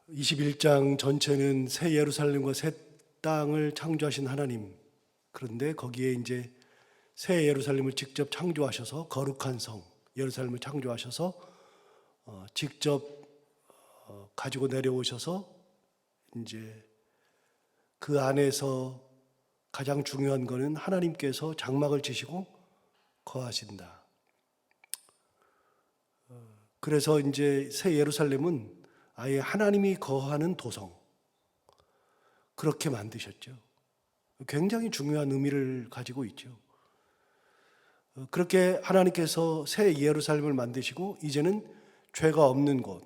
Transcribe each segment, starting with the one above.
21장 전체는 새 예루살렘과 새 땅을 창조하신 하나님, 그런데 거기에 이제 새 예루살렘을 직접 창조하셔서 거룩한 성 예루살렘을 창조하셔서 직접 가지고 내려오셔서 이제 그 안에서 가장 중요한 것은 하나님께서 장막을 치시고 거하신다. 그래서 이제 새 예루살렘은 아예 하나님이 거하는 도성, 그렇게 만드셨죠. 굉장히 중요한 의미를 가지고 있죠. 그렇게 하나님께서 새 예루살렘을 만드시고 이제는 죄가 없는 곳,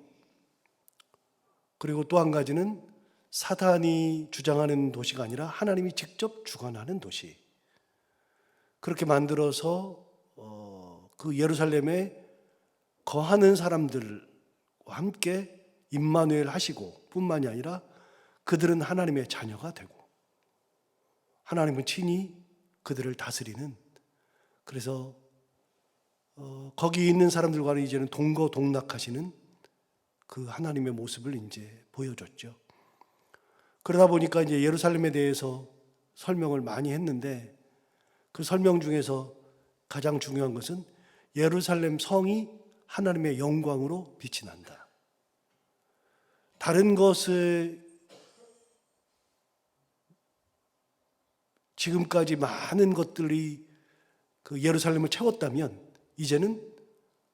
그리고 또 한 가지는 사탄이 주장하는 도시가 아니라 하나님이 직접 주관하는 도시, 그렇게 만들어서 그 예루살렘에 거하는 사람들과 함께 임마누엘 하시고 뿐만이 아니라 그들은 하나님의 자녀가 되고 하나님은 친히 그들을 다스리는, 그래서 거기 있는 사람들과는 이제는 동거동락하시는 그 하나님의 모습을 이제 보여줬죠. 그러다 보니까 이제 예루살렘에 대해서 설명을 많이 했는데 그 설명 중에서 가장 중요한 것은 예루살렘 성이 하나님의 영광으로 빛이 난다. 다른 것을 지금까지 많은 것들이 그 예루살렘을 채웠다면 이제는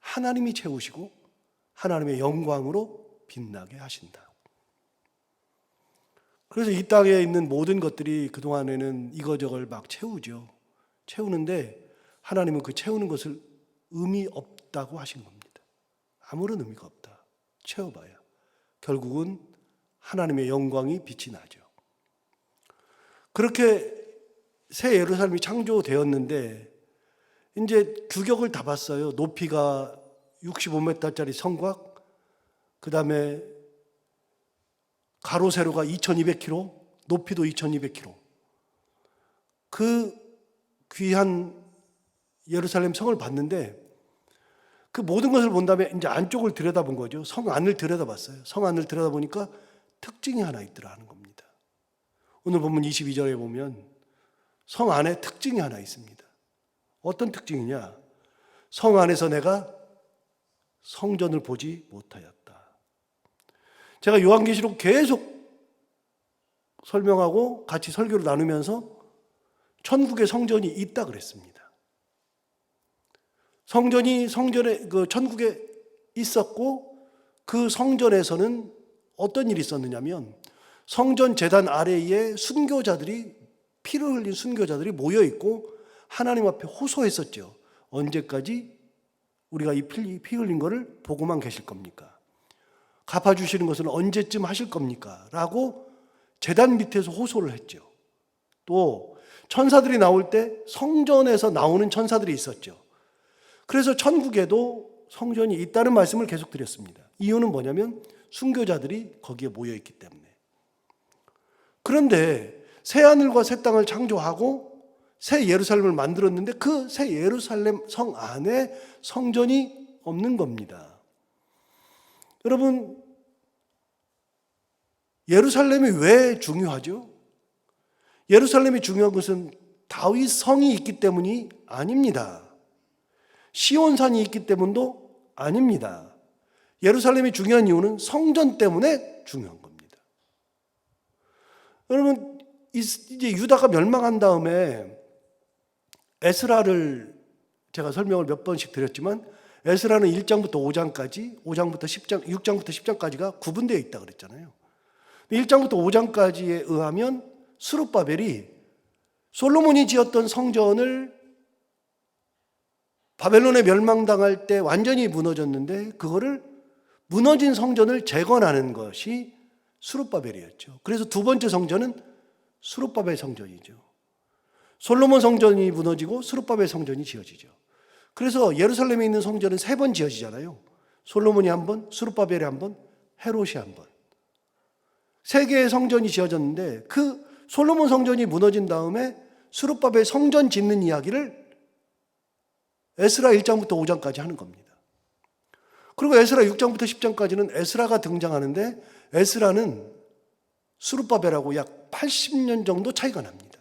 하나님이 채우시고 하나님의 영광으로 빛나게 하신다. 그래서 이 땅에 있는 모든 것들이 그동안에는 이거저걸 막 채우죠. 채우는데 하나님은 그 채우는 것을 의미 없다고 하신 겁니다. 아무런 의미가 없다. 채워봐야 결국은 하나님의 영광이 빛이 나죠. 그렇게 새 예루살렘이 창조되었는데 이제 규격을 다 봤어요. 높이가 65m짜리 성곽, 그 다음에 가로 세로가 2200km, 높이도 2200km. 그 귀한 예루살렘 성을 봤는데 그 모든 것을 본 다음에 이제 안쪽을 들여다본 거죠. 성 안을 들여다봤어요. 성 안을 들여다보니까 특징이 하나 있더라 하는 겁니다. 오늘 본문 22절에 보면 성 안에 특징이 하나 있습니다. 어떤 특징이냐? 성 안에서 내가 성전을 보지 못하였다. 제가 요한계시록 계속 설명하고 같이 설교를 나누면서 천국에 성전이 있다 그랬습니다. 성전에 그 천국에 있었고 그 성전에서는 어떤 일이 있었느냐면 성전 제단 아래에 순교자들이, 피를 흘린 순교자들이 모여 있고 하나님 앞에 호소했었죠. 언제까지 우리가 이 피 흘린 거를 보고만 계실 겁니까? 갚아주시는 것은 언제쯤 하실 겁니까? 라고 제단 밑에서 호소를 했죠. 또 천사들이 나올 때 성전에서 나오는 천사들이 있었죠. 그래서 천국에도 성전이 있다는 말씀을 계속 드렸습니다. 이유는 뭐냐면 순교자들이 거기에 모여 있기 때문에. 그런데 새 하늘과 새 땅을 창조하고 새 예루살렘을 만들었는데 그 새 예루살렘 성 안에 성전이 없는 겁니다. 여러분, 예루살렘이 왜 중요하죠? 예루살렘이 중요한 것은 다윗 성이 있기 때문이 아닙니다. 시온산이 있기 때문도 아닙니다. 예루살렘이 중요한 이유는 성전 때문에 중요한 겁니다. 여러분, 이제 유다가 멸망한 다음에 에스라를 제가 설명을 몇 번씩 드렸지만 에스라는 1장부터 5장까지, 5장부터 10장, 6장부터 10장까지가 구분되어 있다 그랬잖아요. 1장부터 5장까지에 의하면 스룹바벨이 솔로몬이 지었던 성전을 바벨론에 멸망당할 때 완전히 무너졌는데 그거를 무너진 성전을 재건하는 것이 스룹바벨이었죠. 그래서 두 번째 성전은 스룹바벨 성전이죠. 솔로몬 성전이 무너지고 스룹바벨 성전이 지어지죠. 그래서 예루살렘에 있는 성전은 세 번 지어지잖아요. 솔로몬이 한 번, 스룹바벨이 한 번, 헤롯이 한 번. 세 개의 성전이 지어졌는데 그 솔로몬 성전이 무너진 다음에 스룹바벨 성전 짓는 이야기를 에스라 1장부터 5장까지 하는 겁니다. 그리고 에스라 6장부터 10장까지는 에스라가 등장하는데 에스라는 스룹바벨하고 약 80년 정도 차이가 납니다.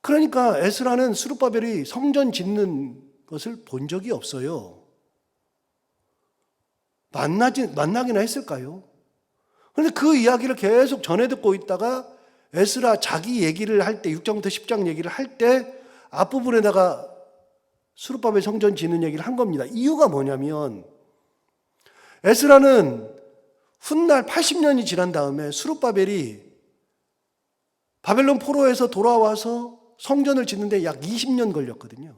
그러니까 에스라는 스룹바벨이 성전 짓는 것을 본 적이 없어요. 만나기나 했을까요? 그런데 그 이야기를 계속 전해 듣고 있다가 에스라 자기 얘기를 할 때, 6장부터 10장 얘기를 할 때 앞부분에다가 스룹바벨 성전 짓는 얘기를 한 겁니다. 이유가 뭐냐면 에스라는 훗날 80년이 지난 다음에 스룹바벨이 바벨론 포로에서 돌아와서 성전을 짓는데 약 20년 걸렸거든요.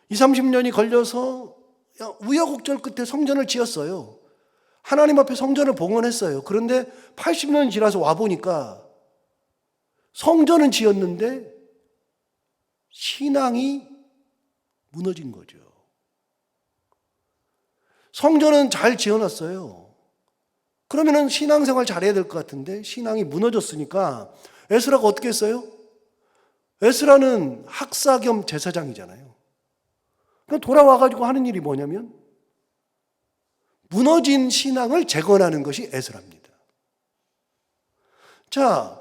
20, 30년이 걸려서 우여곡절 끝에 성전을 지었어요. 하나님 앞에 성전을 봉헌했어요. 그런데 80년이 지나서 와보니까 성전은 지었는데 신앙이 무너진 거죠. 성전은 잘 지어놨어요. 그러면은 신앙생활 잘해야 될 것 같은데 신앙이 무너졌으니까 에스라가 어떻게 했어요? 에스라는 학사 겸 제사장이잖아요. 그럼 돌아와가지고 하는 일이 뭐냐면 무너진 신앙을 재건하는 것이 에스라입니다. 자,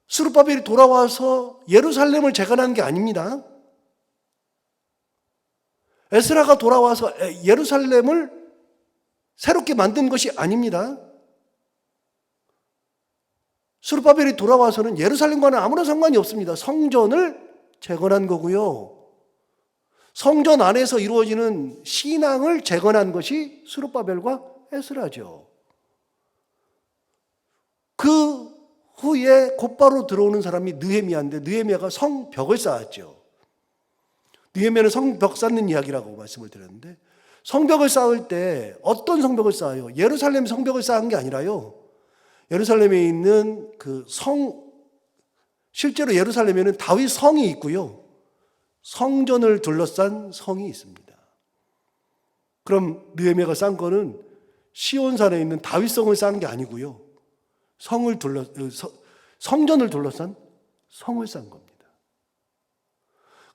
스룹바벨이 돌아와서 예루살렘을 재건한 게 아닙니다. 에스라가 돌아와서 예루살렘을 새롭게 만든 것이 아닙니다. 스룹바벨이 돌아와서는 예루살렘과는 아무런 상관이 없습니다. 성전을 재건한 거고요. 성전 안에서 이루어지는 신앙을 재건한 것이 스룹바벨과 에스라죠. 그 후에 곧바로 들어오는 사람이 느헤미야인데 느헤미야가 성벽을 쌓았죠. 느헤미야는 성벽 쌓는 이야기라고 말씀을 드렸는데 성벽을 쌓을 때 어떤 성벽을 쌓아요? 예루살렘 성벽을 쌓은 게 아니라요. 예루살렘에 있는 그 실제로 예루살렘에는 다윗 성이 있고요. 성전을 둘러싼 성이 있습니다. 그럼 느헤미야가 쌓은 거는 시온산에 있는 다윗성을 쌓은 게 아니고요. 성전을 둘러싼 성을 쌓은 겁니다.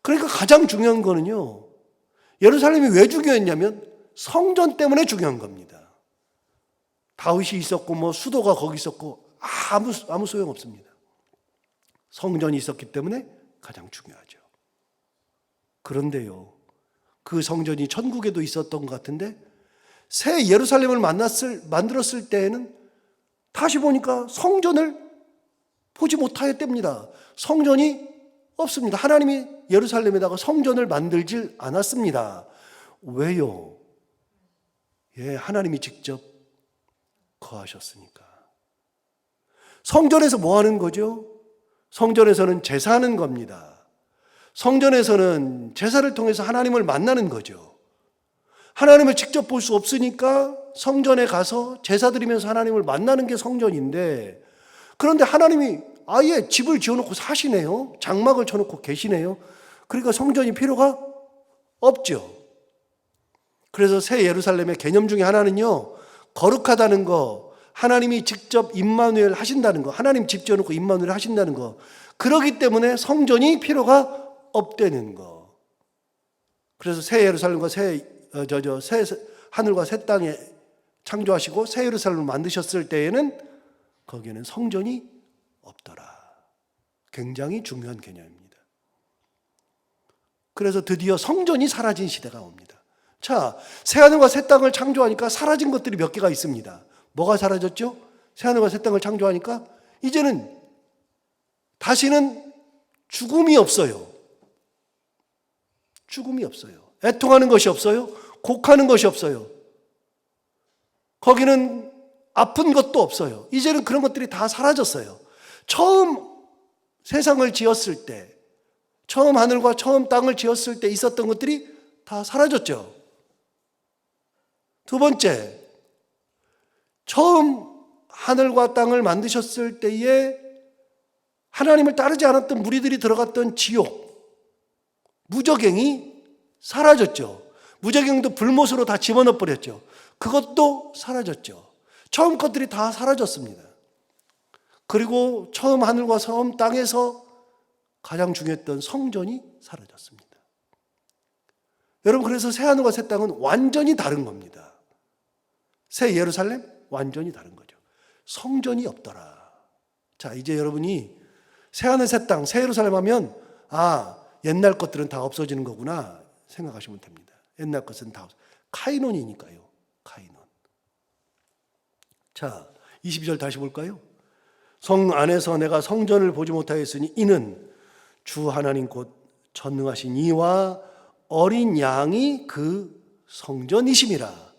그러니까 가장 중요한 거는요. 예루살렘이 왜 중요했냐면 성전 때문에 중요한 겁니다. 다윗이 있었고 뭐 수도가 거기 있었고 아무 소용 없습니다. 성전이 있었기 때문에 가장 중요하죠. 그런데요, 그 성전이 천국에도 있었던 것 같은데 새 예루살렘을 만들었을 때에는 다시 보니까 성전을 보지 못하였답니다. 성전이 없습니다. 하나님이 예루살렘에다가 성전을 만들질 않았습니다. 왜요? 하나님이 직접 거하셨으니까. 성전에서 뭐 하는 거죠? 성전에서는 제사하는 겁니다. 성전에서는 제사를 통해서 하나님을 만나는 거죠. 하나님을 직접 볼 수 없으니까 성전에 가서 제사 드리면서 하나님을 만나는 게 성전인데, 그런데 하나님이 아예 집을 지어놓고 사시네요. 장막을 쳐놓고 계시네요. 그러니까 성전이 필요가 없죠. 그래서 새 예루살렘의 개념 중에 하나는요, 거룩하다는 거, 하나님이 직접 임마누엘 하신다는 거, 하나님 집 지어놓고 임마누엘 하신다는 거, 그러기 때문에 성전이 필요가 없다는 거. 그래서 새 예루살렘과 새 하늘과 새 땅에 창조하시고 새 예루살렘을 만드셨을 때에는 거기에는 성전이 없더라. 굉장히 중요한 개념입니다. 그래서 드디어 성전이 사라진 시대가 옵니다. 자, 새 하늘과 새 땅을 창조하니까 사라진 것들이 몇 개가 있습니다. 뭐가 사라졌죠? 새 하늘과 새 땅을 창조하니까 이제는 다시는 죽음이 없어요. 죽음이 없어요. 애통하는 것이 없어요. 곡하는 것이 없어요. 거기는 아픈 것도 없어요. 이제는 그런 것들이 다 사라졌어요. 처음 세상을 지었을 때, 처음 하늘과 처음 땅을 지었을 때 있었던 것들이 다 사라졌죠. 두 번째, 처음 하늘과 땅을 만드셨을 때에 하나님을 따르지 않았던 무리들이 들어갔던 지옥, 무저갱이 사라졌죠. 무저갱도 불못으로 다 집어넣어 버렸죠. 그것도 사라졌죠. 처음 것들이 다 사라졌습니다. 그리고 처음 하늘과 처음 땅에서 가장 중요했던 성전이 사라졌습니다. 여러분, 그래서 새하늘과 새 땅은 완전히 다른 겁니다. 새 예루살렘 완전히 다른 거죠. 성전이 없더라. 자, 이제 여러분이 새하늘 새 땅, 새 예루살렘 하면 옛날 것들은 다 없어지는 거구나 생각하시면 됩니다. 옛날 것은 다 카이논이니까요. 카이논. 자, 22절 다시 볼까요? 성 안에서 내가 성전을 보지 못하였으니 이는 주 하나님 곧 전능하신 이와 어린 양이 그 성전이심이라.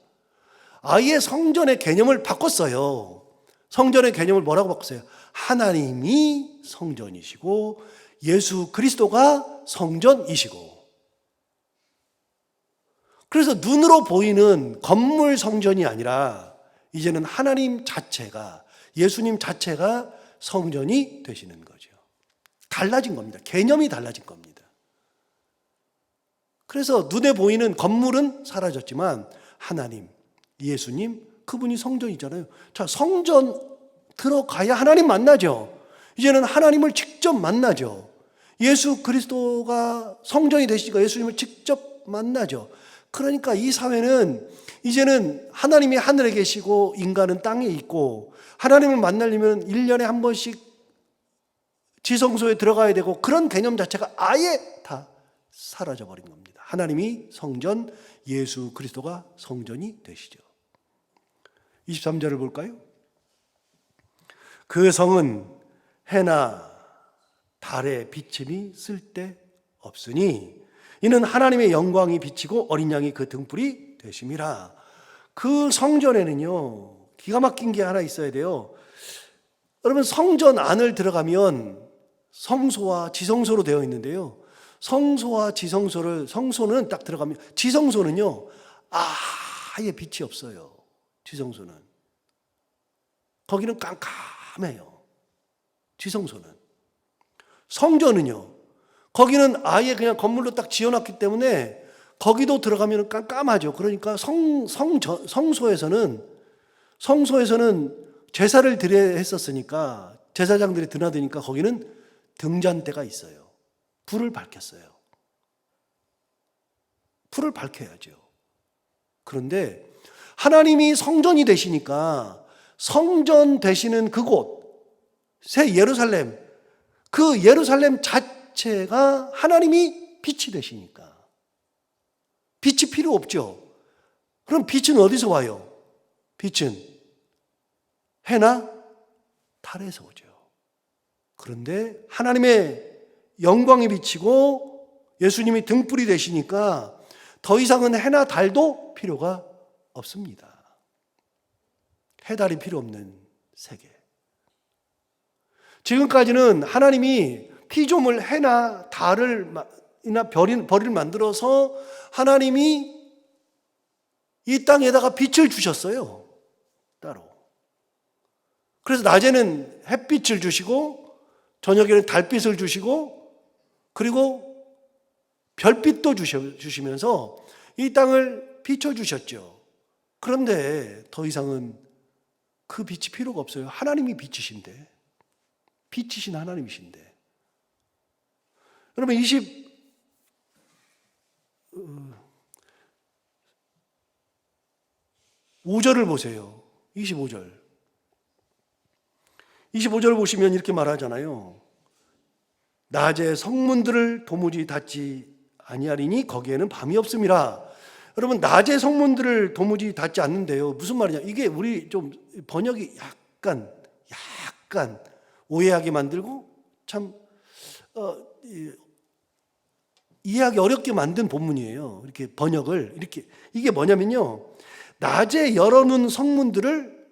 아예 성전의 개념을 바꿨어요. 성전의 개념을 뭐라고 바꿨어요? 하나님이 성전이시고 예수 그리스도가 성전이시고. 그래서 눈으로 보이는 건물 성전이 아니라 이제는 하나님 자체가, 예수님 자체가 성전이 되시는 거죠. 달라진 겁니다. 개념이 달라진 겁니다. 그래서 눈에 보이는 건물은 사라졌지만 하나님, 예수님, 그분이 성전이잖아요. 자, 성전 들어가야 하나님 만나죠. 이제는 하나님을 직접 만나죠. 예수 그리스도가 성전이 되시니까 예수님을 직접 만나죠. 그러니까 이 사회는 이제는 하나님이 하늘에 계시고 인간은 땅에 있고, 하나님을 만나려면 1년에 한 번씩 지성소에 들어가야 되고, 그런 개념 자체가 아예 다 사라져버린 겁니다. 하나님이 성전, 예수 그리스도가 성전이 되시죠. 23절을 볼까요? 그 성은 해나 달의 비침이 쓸데없으니 이는 하나님의 영광이 비치고 어린 양이 그 등불이 되심이라. 그 성전에는요, 기가 막힌 게 하나 있어야 돼요. 여러분, 성전 안을 들어가면 성소와 지성소로 되어 있는데요, 성소와 지성소를, 성소는 딱 들어가면, 지성소는요 아예 빛이 없어요. 지성소는 거기는 깜깜해요. 지성소는. 성전은요, 거기는 아예 그냥 건물로 딱 지어놨기 때문에 거기도 들어가면 깜깜하죠. 그러니까 성소에서는 제사를 드려야 했었으니까, 제사장들이 드나드니까 거기는 등잔대가 있어요. 불을 밝혔어요. 불을 밝혀야죠. 그런데 하나님이 성전이 되시니까 성전 되시는 그곳, 새 예루살렘, 그 예루살렘 자체가 하나님이 빛이 되시니까 빛이 필요 없죠. 그럼 빛은 어디서 와요? 빛은 해나 달에서 오죠. 그런데 하나님의 영광이 비치고 예수님이 등불이 되시니까 더 이상은 해나 달도 필요가 없습니다. 해달이 필요 없는 세계. 지금까지는 하나님이 피조물 해나 달이나 별을 만들어서 하나님이 이 땅에다가 빛을 주셨어요. 따로. 그래서 낮에는 햇빛을 주시고 저녁에는 달빛을 주시고 그리고 별빛도 주시면서 이 땅을 비춰주셨죠. 그런데 더 이상은 그 빛이 필요가 없어요. 하나님이 빛이신데, 빛이신 하나님이신데. 여러분 25절을 보세요. 25절 보시면 이렇게 말하잖아요. 낮에 성문들을 도무지 닫지 아니하리니 거기에는 밤이 없음이라. 여러분, 낮에 성문들을 도무지 닫지 않는데요, 무슨 말이냐, 이게 우리 좀 번역이 약간 오해하게 만들고 참 이해하기 어렵게 만든 본문이에요. 이렇게 번역을 이렇게, 이게 뭐냐면요, 낮에 열어놓은 성문들을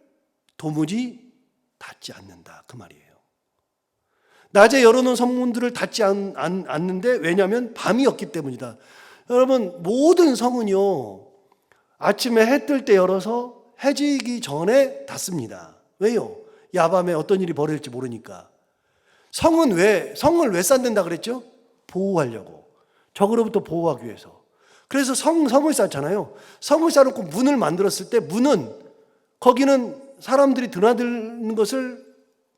도무지 닫지 않는다, 그 말이에요. 낮에 열어놓은 성문들을 닫지 않는데, 왜냐하면 밤이 없기 때문이다. 여러분, 모든 성은요 아침에 해 뜰 때 열어서 해 지기 전에 닫습니다. 왜요? 야밤에 어떤 일이 벌어질지 모르니까. 성을 왜 쌓는다 그랬죠? 보호하려고. 적으로부터 보호하기 위해서. 그래서 성을 쌓잖아요. 성을 쌓아놓고 문을 만들었을 때, 문은 거기는 사람들이 드나드는 것을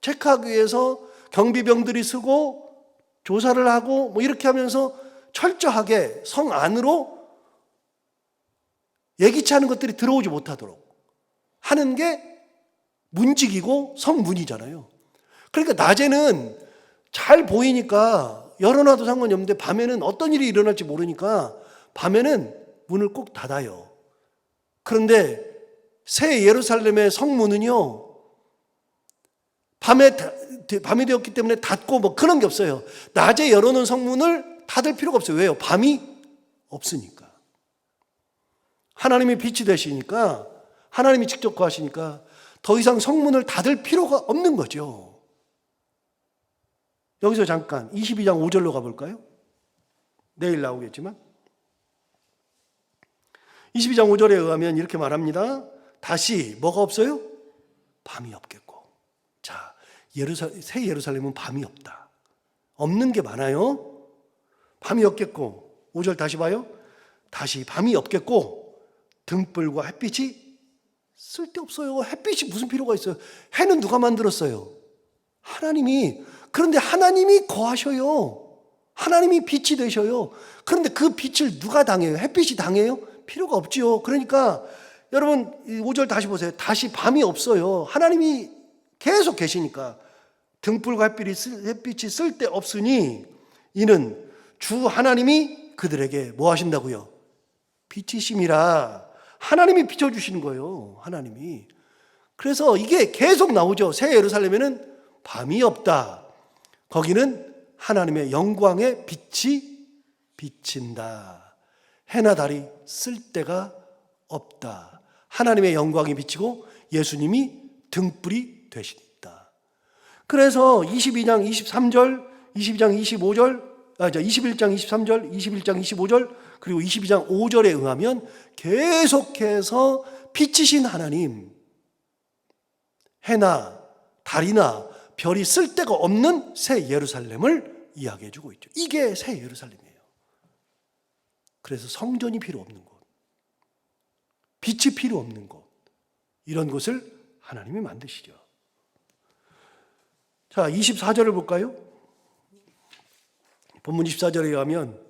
체크하기 위해서 경비병들이 서고 조사를 하고 뭐 이렇게 하면서 철저하게 성 안으로 예기치 않은 것들이 들어오지 못하도록 하는 게 문지기고 성문이잖아요. 그러니까 낮에는 잘 보이니까 열어놔도 상관이 없는데 밤에는 어떤 일이 일어날지 모르니까 밤에는 문을 꼭 닫아요. 그런데 새 예루살렘의 성문은요, 밤이 되었기 때문에 닫고 뭐 그런 게 없어요. 낮에 열어놓은 성문을 닫을 필요가 없어요. 왜요? 밤이 없으니까. 하나님이 빛이 되시니까, 하나님이 직접 거하시니까 더 이상 성문을 닫을 필요가 없는 거죠. 여기서 잠깐 22장 5절로 가볼까요? 내일 나오겠지만 22장 5절에 의하면 이렇게 말합니다. 다시 뭐가 없어요? 밤이 없겠고. 자, 새 예루살렘은 밤이 없다. 없는 게 많아요. 밤이 없겠고. 5절 다시 봐요. 다시 밤이 없겠고 등불과 햇빛이 쓸데없어요. 햇빛이 무슨 필요가 있어요? 해는 누가 만들었어요? 하나님이. 그런데 하나님이 거하셔요. 하나님이 빛이 되셔요. 그런데 그 빛을 누가 당해요? 햇빛이 당해요? 필요가 없지요. 그러니까 여러분 5절 다시 보세요. 다시 밤이 없어요. 하나님이 계속 계시니까. 등불과 햇빛이 쓸데없으니 이는 주 하나님이 그들에게 뭐 하신다고요? 빛이심이라. 하나님이 비춰주시는 거예요. 하나님이. 그래서 이게 계속 나오죠. 새 예루살렘에는 밤이 없다. 거기는 하나님의 영광의 빛이 비친다. 해나 달이 쓸 데가 없다. 하나님의 영광이 비치고 예수님이 등불이 되신다. 그래서 22장 23절, 22장 25절, 21장 23절, 21장 25절, 그리고 22장 5절에 의하면 계속해서 빛이신 하나님, 해나 달이나 별이 쓸 데가 없는 새 예루살렘을 이야기해 주고 있죠. 이게 새 예루살렘이에요. 그래서 성전이 필요 없는 곳, 빛이 필요 없는 곳, 이런 곳을 하나님이 만드시죠. 자, 24절을 볼까요? 본문 24절에 의하면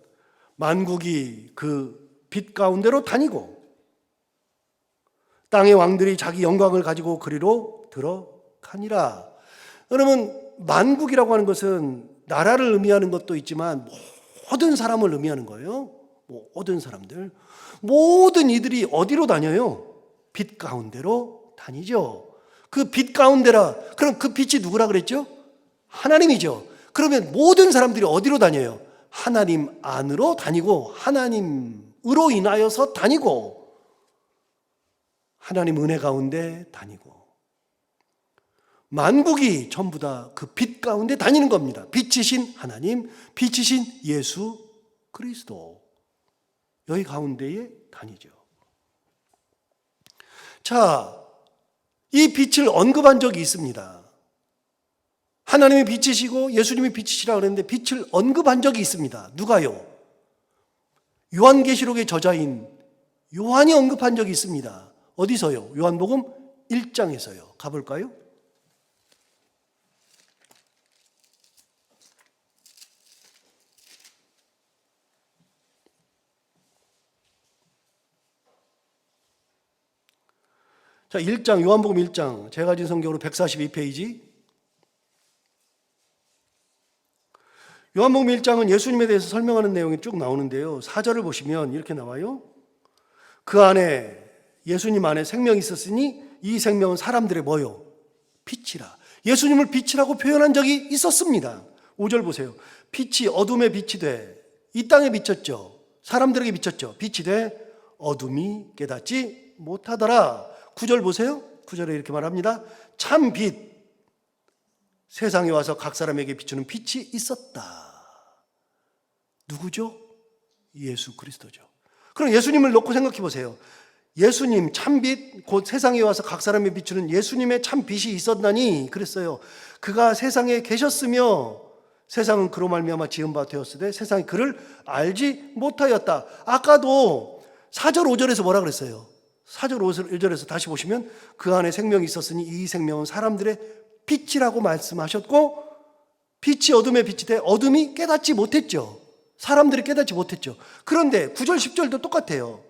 만국이 그 빛 가운데로 다니고 땅의 왕들이 자기 영광을 가지고 그리로 들어가니라. 여러분, 만국이라고 하는 것은 나라를 의미하는 것도 있지만 모든 사람을 의미하는 거예요. 모든 사람들, 모든 이들이 어디로 다녀요? 빛 가운데로 다니죠. 그 빛 가운데라. 그럼 그 빛이 누구라 그랬죠? 하나님이죠. 그러면 모든 사람들이 어디로 다녀요? 하나님 안으로 다니고 하나님으로 인하여서 다니고 하나님 은혜 가운데 다니고 만국이 전부 다 그 빛 가운데 다니는 겁니다. 빛이신 하나님, 빛이신 예수 그리스도, 여기 가운데에 다니죠. 자, 이 빛을 언급한 적이 있습니다. 하나님이 빛이시고 예수님이 빛이시라 그랬는데 빛을 언급한 적이 있습니다. 누가요? 요한계시록의 저자인 요한이 언급한 적이 있습니다. 어디서요? 요한복음 1장에서요. 가볼까요? 자, 1장, 요한복음 1장, 제가 가진 성경으로 142페이지. 요한복음 1장은 예수님에 대해서 설명하는 내용이 쭉 나오는데요. 4절을 보시면 이렇게 나와요. 그 안에, 예수님 안에 생명이 있었으니 이 생명은 사람들의 뭐요? 빛이라. 예수님을 빛이라고 표현한 적이 있었습니다. 5절 보세요. 빛이 어둠에 빛이 돼. 이 땅에 비쳤죠. 사람들에게 비쳤죠. 빛이 돼 어둠이 깨닫지 못하더라. 9절 보세요. 9절에 이렇게 말합니다. 참 빛, 세상에 와서 각 사람에게 비추는 빛이 있었다. 누구죠? 예수 그리스도죠. 그럼 예수님을 놓고 생각해 보세요. 예수님 참빛, 곧 세상에 와서 각 사람에 비추는 예수님의 참빛이 있었나니 그랬어요. 그가 세상에 계셨으며 세상은 그로 말미암아 지은 바 되었으되 세상이 그를 알지 못하였다. 아까도 4절 5절에서 뭐라 그랬어요? 4절 5절에서 다시 보시면 그 안에 생명이 있었으니 이 생명은 사람들의 빛이라고 말씀하셨고 빛이 어둠에 빛이 돼 어둠이 깨닫지 못했죠. 사람들이 깨닫지 못했죠. 그런데 9절 10절도 똑같아요.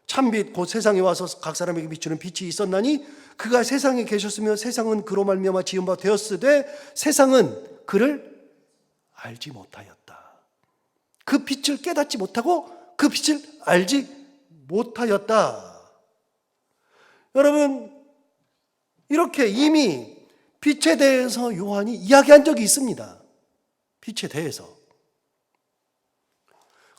참빛 곧 세상에 와서 각 사람에게 비추는 빛이 있었나니 그가 세상에 계셨으며 세상은 그로 말미암아 지은 바 되었으되 세상은 그를 알지 못하였다. 그 빛을 깨닫지 못하고 그 빛을 알지 못하였다. 여러분, 이렇게 이미 빛에 대해서 요한이 이야기한 적이 있습니다. 빛에 대해서.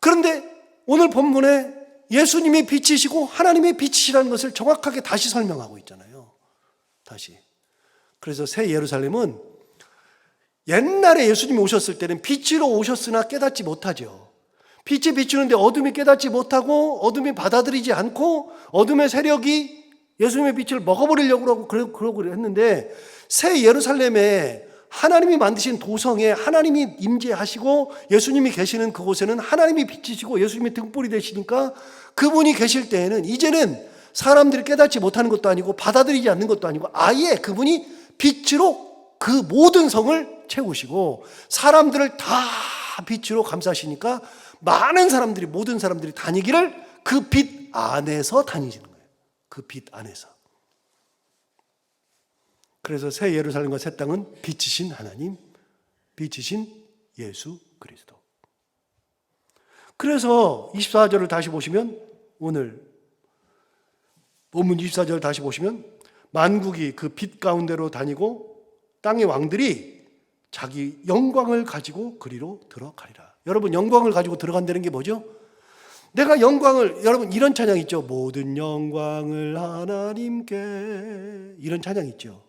그런데 오늘 본문에 예수님이 빛이시고 하나님의 빛이시라는 것을 정확하게 다시 설명하고 있잖아요. 다시. 그래서 새 예루살렘은 옛날에 예수님이 오셨을 때는 빛으로 오셨으나 깨닫지 못하죠. 빛이 비추는데 어둠이 깨닫지 못하고 어둠이 받아들이지 않고 어둠의 세력이 예수님의 빛을 먹어버리려고 그러고 했는데, 새 예루살렘에 하나님이 만드신 도성에 하나님이 임재하시고 예수님이 계시는 그곳에는 하나님이 빛이시고 예수님이 등불이 되시니까 그분이 계실 때에는 이제는 사람들이 깨닫지 못하는 것도 아니고 받아들이지 않는 것도 아니고 아예 그분이 빛으로 그 모든 성을 채우시고 사람들을 다 빛으로 감싸시니까 많은 사람들이, 모든 사람들이 다니기를 그 빛 안에서 다니시는 거예요. 그 빛 안에서. 그래서 새 예루살렘과 새 땅은 빛이신 하나님, 빛이신 예수 그리스도. 그래서 24절을 다시 보시면, 오늘 본문 24절을 다시 보시면 만국이 그 빛 가운데로 다니고 땅의 왕들이 자기 영광을 가지고 그리로 들어가리라. 여러분, 영광을 가지고 들어간다는 게 뭐죠? 내가 영광을, 여러분 이런 찬양 있죠. 모든 영광을 하나님께, 이런 찬양 있죠.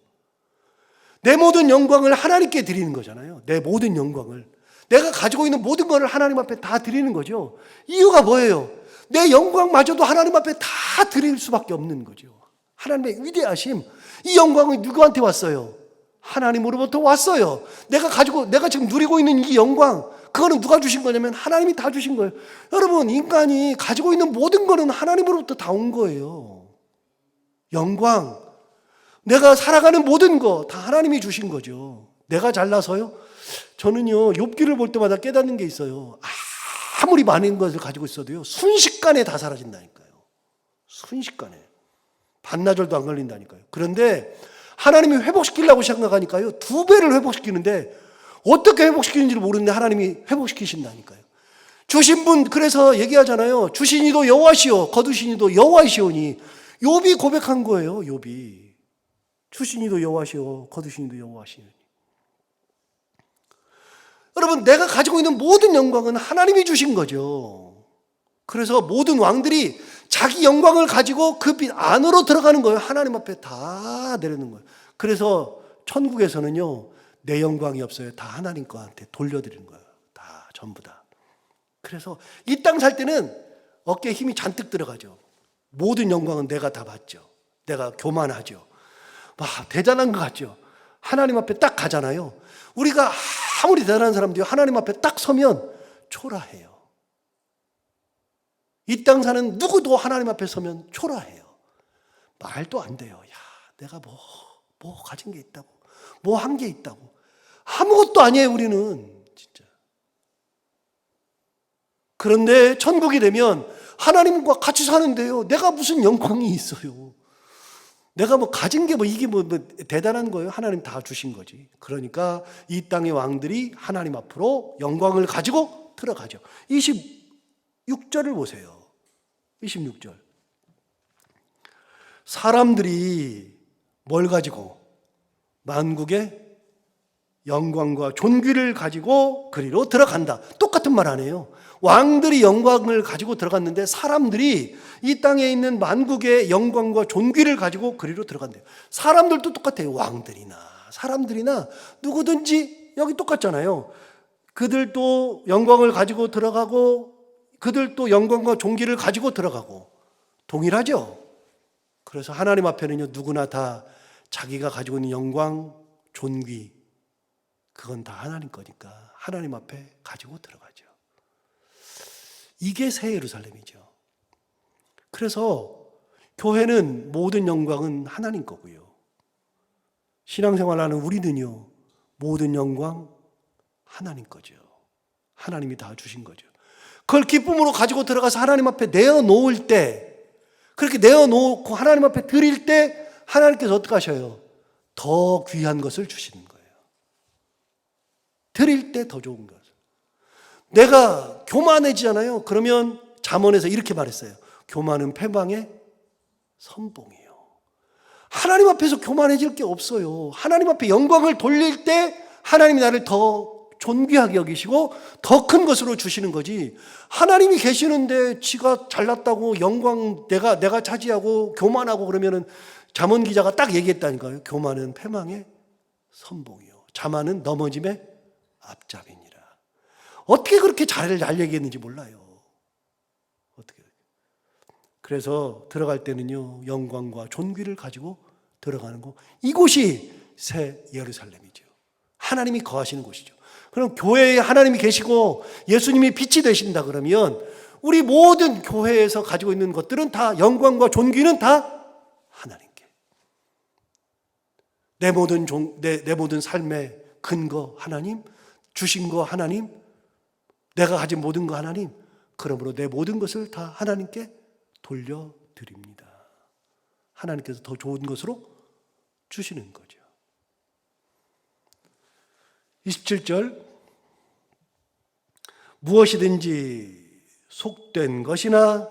내 모든 영광을 하나님께 드리는 거잖아요. 내 모든 영광을, 내가 가지고 있는 모든 것을 하나님 앞에 다 드리는 거죠. 이유가 뭐예요? 내 영광마저도 하나님 앞에 다 드릴 수밖에 없는 거죠. 하나님의 위대하심, 이 영광은 누구한테 왔어요? 하나님으로부터 왔어요. 내가 지금 누리고 있는 이 영광, 그거는 누가 주신 거냐면 하나님이 다 주신 거예요. 여러분, 인간이 가지고 있는 모든 거는 하나님으로부터 다 온 거예요. 영광, 내가 살아가는 모든 거 다 하나님이 주신 거죠. 내가 잘나서요? 저는요, 욥기를 볼 때마다 깨닫는 게 있어요. 아무리 많은 것을 가지고 있어도요, 순식간에 다 사라진다니까요. 순식간에. 반나절도 안 걸린다니까요. 그런데 하나님이 회복시키려고 생각하니까요, 2배를 회복시키는데 어떻게 회복시키는지를 모르는데 하나님이 회복시키신다니까요. 주신 분, 그래서 얘기하잖아요. 주신 이도 여호와시오, 거두신 이도 여호와시오니. 욥이 고백한 거예요. 욥이. 주신 이도 여호와시오, 거두신 이도 여호와시오니. 여러분, 내가 가지고 있는 모든 영광은 하나님이 주신 거죠. 그래서 모든 왕들이 자기 영광을 가지고 그 빛 안으로 들어가는 거예요. 하나님 앞에 다 내려는 거예요. 그래서 천국에서는요, 내 영광이 없어요. 다 하나님 거한테 돌려드리는 거예요. 다, 전부 다. 그래서 이 땅 살 때는 어깨에 힘이 잔뜩 들어가죠. 모든 영광은 내가 다 받죠. 내가 교만하죠. 막 대단한 것 같죠. 하나님 앞에 딱 가잖아요. 우리가 아무리 대단한 사람도요, 하나님 앞에 딱 서면 초라해요. 이 땅 사는 누구도 하나님 앞에 서면 초라해요. 말도 안 돼요. 야, 내가 뭐 가진 게 있다고, 뭐 한 게 있다고. 아무것도 아니에요, 우리는. 진짜. 그런데 천국이 되면 하나님과 같이 사는데요, 내가 무슨 영광이 있어요. 내가 뭐 가진 게 이게 대단한 거예요. 하나님 다 주신 거지. 그러니까 이 땅의 왕들이 하나님 앞으로 영광을 가지고 들어가죠. 26절을 보세요. 26절. 사람들이 뭘 가지고? 만국의 영광과 존귀를 가지고 그리로 들어간다. 똑같은 말 아니에요. 왕들이 영광을 가지고 들어갔는데 사람들이 이 땅에 있는 만국의 영광과 존귀를 가지고 그리로 들어간대요. 사람들도 똑같아요. 왕들이나 사람들이나 누구든지 여기 똑같잖아요. 그들도 영광을 가지고 들어가고 그들도 영광과 존귀를 가지고 들어가고 동일하죠. 그래서 하나님 앞에는요, 누구나 다 자기가 가지고 있는 영광, 존귀, 그건 다 하나님 거니까 하나님 앞에 가지고 들어가죠. 이게 새 예루살렘이죠. 그래서 교회는 모든 영광은 하나님 거고요. 신앙생활하는 우리는요, 모든 영광 하나님 거죠. 하나님이 다 주신 거죠. 그걸 기쁨으로 가지고 들어가서 하나님 앞에 내어놓을 때 그렇게 내어놓고 하나님 앞에 드릴 때 하나님께서 어떻게 하셔요? 더 귀한 것을 주시는 거예요. 드릴 때 더 좋은 것을. 내가 교만해지잖아요. 그러면 잠언에서 이렇게 말했어요. 교만은 패망의 선봉이에요. 하나님 앞에서 교만해질 게 없어요. 하나님 앞에 영광을 돌릴 때 하나님이 나를 더 존귀하게 여기시고 더 큰 것으로 주시는 거지. 하나님이 계시는데 지가 잘났다고 영광 내가 차지하고 교만하고 그러면은 잠언 기자가 딱 얘기했다니까요. 교만은 패망의 선봉이요. 자만은 넘어짐의 앞잡이니라. 어떻게 그렇게 잘 얘기했는지 몰라요. 어떻게. 그래서 들어갈 때는요, 영광과 존귀를 가지고 들어가는 거. 이곳이 새 예루살렘이죠. 하나님이 거하시는 곳이죠. 그럼 교회에 하나님이 계시고 예수님이 빛이 되신다 그러면 우리 모든 교회에서 가지고 있는 것들은 다 영광과 존귀는 다 하나님께. 내 모든 삶의 근거 하나님, 주신 거 하나님, 내가 가진 모든 거 하나님. 그러므로 내 모든 것을 다 하나님께 돌려드립니다. 하나님께서 더 좋은 것으로 주시는 거죠. 27절, 무엇이든지 속된 것이나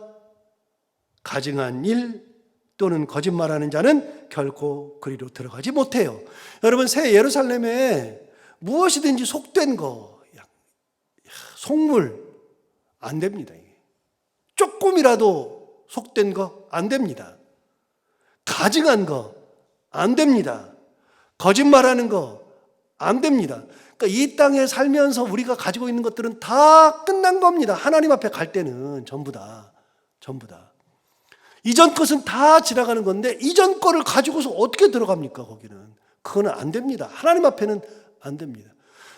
가증한 일 또는 거짓말하는 자는 결코 그리로 들어가지 못해요. 여러분, 새 예루살렘에 무엇이든지 속된 거, 속물 안 됩니다. 조금이라도 속된 거 안 됩니다. 가증한 거 안 됩니다. 거짓말하는 거 안 됩니다. 그러니까 이 땅에 살면서 우리가 가지고 있는 것들은 다 끝난 겁니다. 하나님 앞에 갈 때는 전부 다. 이전 것은 다 지나가는 건데 이전 거를 가지고서 어떻게 들어갑니까? 거기는. 그거는 안 됩니다. 하나님 앞에는 안 됩니다.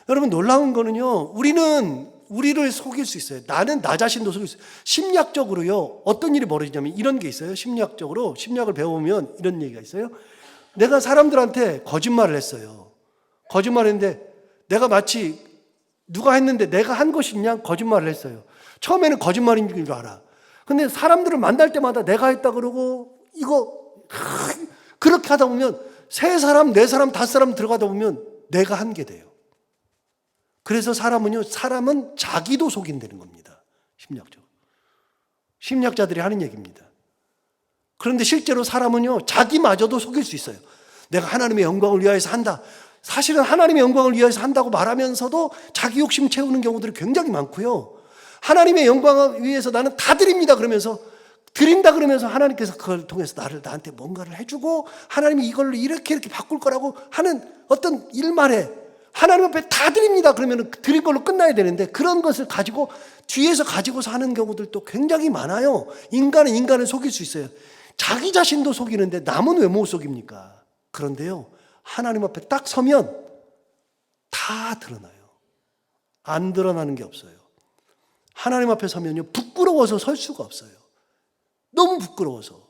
여러분, 놀라운 거는요, 우리를 속일 수 있어요. 나는 나 자신도 속일 수 있어요. 심리학적으로요, 어떤 일이 벌어지냐면 이런 게 있어요. 심리학적으로, 심리학을 배우면 이런 얘기가 있어요. 내가 사람들한테 거짓말을 했어요. 거짓말했는데 내가 마치 누가 했는데 내가 한 것이냐 거짓말을 했어요. 처음에는 거짓말인 줄 알아. 근데 사람들을 만날 때마다 내가 했다 그러고 그렇게 하다 보면 세 사람, 네 사람, 다섯 사람 들어가다 보면 내가 한 게 돼요. 그래서 사람은 자기도 속인다는 겁니다. 심리학적으로. 심리학자들이 하는 얘기입니다. 그런데 실제로 사람은요, 자기마저도 속일 수 있어요. 내가 하나님의 영광을 위하여서 한다. 사실은 하나님의 영광을 위하여서 한다고 말하면서도 자기 욕심 채우는 경우들이 굉장히 많고요. 하나님의 영광을 위해서 나는 다 드립니다 그러면서 드린다 그러면서 하나님께서 그걸 통해서 나한테 뭔가를 해주고 하나님이 이걸로 이렇게 바꿀 거라고 하는 어떤 일말에 하나님 앞에 다 드립니다 그러면 드린 걸로 끝나야 되는데 그런 것을 가지고 뒤에서 가지고서 하는 경우들도 굉장히 많아요. 인간은 인간을 속일 수 있어요. 자기 자신도 속이는데 남은 왜 못 속입니까? 그런데요, 하나님 앞에 딱 서면 다 드러나요. 안 드러나는 게 없어요. 하나님 앞에 서면요, 부끄러워서 설 수가 없어요. 너무 부끄러워서.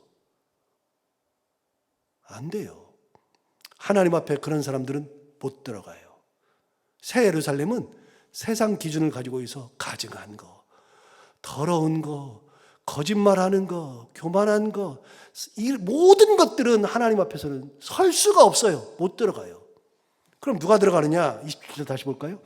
안 돼요. 하나님 앞에 그런 사람들은 못 들어가요. 새 예루살렘은 세상 기준을 가지고 있어 가증한 거, 더러운 거, 거짓말하는 거, 교만한 거, 이 모든 것들은 하나님 앞에서는 설 수가 없어요. 못 들어가요. 그럼 누가 들어가느냐? 27절 다시 볼까요?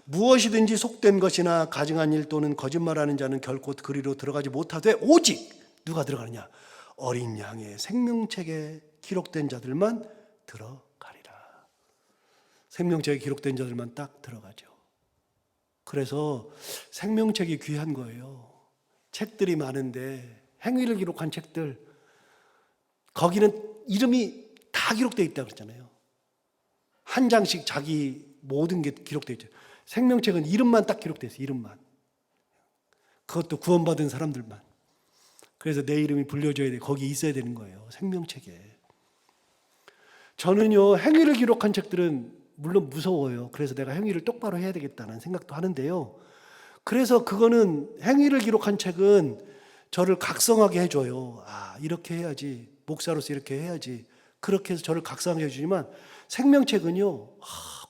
무엇이든지 속된 것이나 가증한 일 또는 거짓말하는 자는 결코 그리로 들어가지 못하되 오직 누가 들어가느냐? 어린 양의 생명책에 기록된 자들만 들어가리라. 생명책에 기록된 자들만 딱 들어가죠. 그래서 생명책이 귀한 거예요. 책들이 많은데 행위를 기록한 책들, 거기는 이름이 다 기록되어 있다고 그랬잖아요. 한 장씩 자기 모든 게 기록되어 있죠. 생명책은 이름만 딱 기록되어 있어요. 이름만. 그것도 구원받은 사람들만. 그래서 내 이름이 불려져야 돼. 거기 있어야 되는 거예요. 생명책에. 저는요, 행위를 기록한 책들은 물론 무서워요. 그래서 내가 행위를 똑바로 해야 되겠다는 생각도 하는데요. 그래서 그거는 행위를 기록한 책은 저를 각성하게 해줘요. 아, 이렇게 해야지. 목사로서 이렇게 해야지. 그렇게 해서 저를 각성하게 해주지만 생명책은요,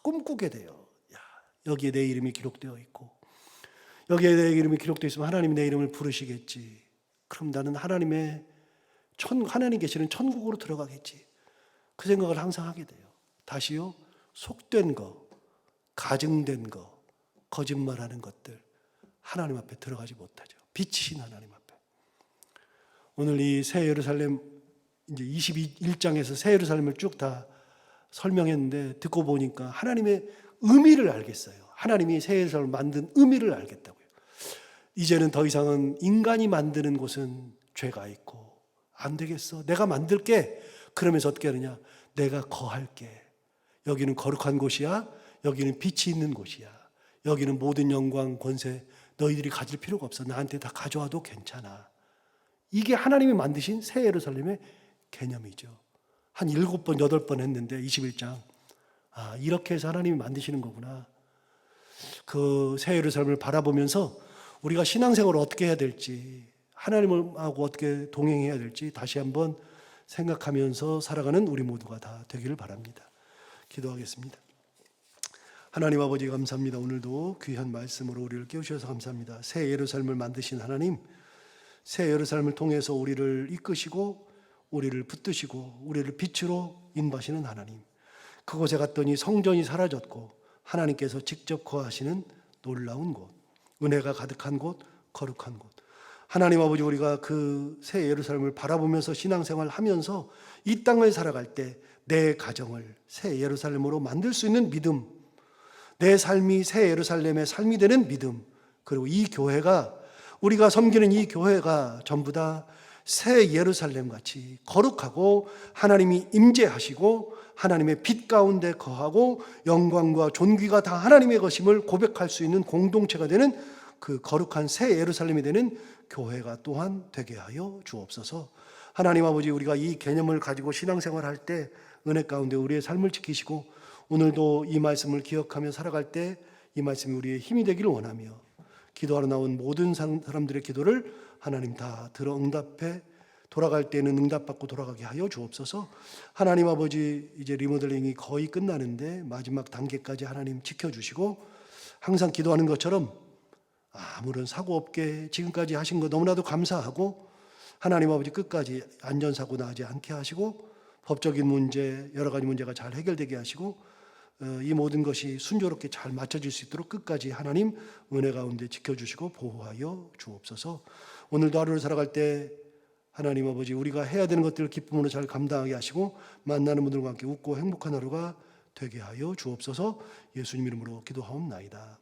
꿈꾸게 돼요. 야, 여기에 내 이름이 기록되어 있고 여기에 내 이름이 기록되어 있으면 하나님이 내 이름을 부르시겠지. 그럼 나는 하나님 계시는 천국으로 들어가겠지. 그 생각을 항상 하게 돼요. 다시요, 속된 거, 가증된 거, 거짓말하는 것들 하나님 앞에 들어가지 못하죠. 빛이신 하나님 앞에. 오늘 이 새 예루살렘 이제 21장에서 새 예루살렘을 쭉 다 설명했는데 듣고 보니까 하나님의 의미를 알겠어요. 하나님이 새 예루살렘을 만든 의미를 알겠다고요. 이제는 더 이상은 인간이 만드는 곳은 죄가 있고 안 되겠어. 내가 만들게. 그러면서 어떻게 하느냐? 내가 거할게. 여기는 거룩한 곳이야. 여기는 빛이 있는 곳이야. 여기는 모든 영광, 권세 너희들이 가질 필요가 없어. 나한테 다 가져와도 괜찮아. 이게 하나님이 만드신 새 예루살렘의 개념이죠. 한 7번, 8번 했는데 21장. 아, 이렇게 해서 하나님이 만드시는 거구나. 그 새 예루살렘을 바라보면서 우리가 신앙생활을 어떻게 해야 될지, 하나님하고 어떻게 동행해야 될지 다시 한번 생각하면서 살아가는 우리 모두가 다 되기를 바랍니다. 기도하겠습니다. 하나님 아버지 감사합니다. 오늘도 귀한 말씀으로 우리를 깨우셔서 감사합니다. 새 예루살렘을 만드신 하나님, 새 예루살렘을 통해서 우리를 이끄시고 우리를 붙드시고 우리를 빛으로 인도하시는 하나님. 그곳에 갔더니 성전이 사라졌고 하나님께서 직접 거하시는 놀라운 곳, 은혜가 가득한 곳, 거룩한 곳. 하나님 아버지, 우리가 그 새 예루살렘을 바라보면서 신앙생활을 하면서 이 땅을 살아갈 때 내 가정을 새 예루살렘으로 만들 수 있는 믿음, 내 삶이 새 예루살렘의 삶이 되는 믿음, 그리고 이 교회가, 우리가 섬기는 이 교회가 전부 다 새 예루살렘 같이 거룩하고 하나님이 임재하시고 하나님의 빛 가운데 거하고 영광과 존귀가 다 하나님의 것임을 고백할 수 있는 공동체가 되는 그 거룩한 새 예루살렘이 되는 교회가 또한 되게 하여 주옵소서. 하나님 아버지, 우리가 이 개념을 가지고 신앙생활할 때 은혜 가운데 우리의 삶을 지키시고 오늘도 이 말씀을 기억하며 살아갈 때 이 말씀이 우리의 힘이 되기를 원하며, 기도하러 나온 모든 사람들의 기도를 하나님 다 들어 응답해 돌아갈 때는 응답받고 돌아가게 하여 주옵소서. 하나님 아버지, 이제 리모델링이 거의 끝나는데 마지막 단계까지 하나님 지켜주시고 항상 기도하는 것처럼 아무런 사고 없게 지금까지 하신 거 너무나도 감사하고, 하나님 아버지 끝까지 안전사고 나지 않게 하시고 법적인 문제, 여러 가지 문제가 잘 해결되게 하시고 이 모든 것이 순조롭게 잘 맞춰질 수 있도록 끝까지 하나님 은혜 가운데 지켜주시고 보호하여 주옵소서. 오늘도 하루를 살아갈 때 하나님 아버지, 우리가 해야 되는 것들을 기쁨으로 잘 감당하게 하시고 만나는 분들과 함께 웃고 행복한 하루가 되게 하여 주옵소서. 예수님 이름으로 기도하옵나이다.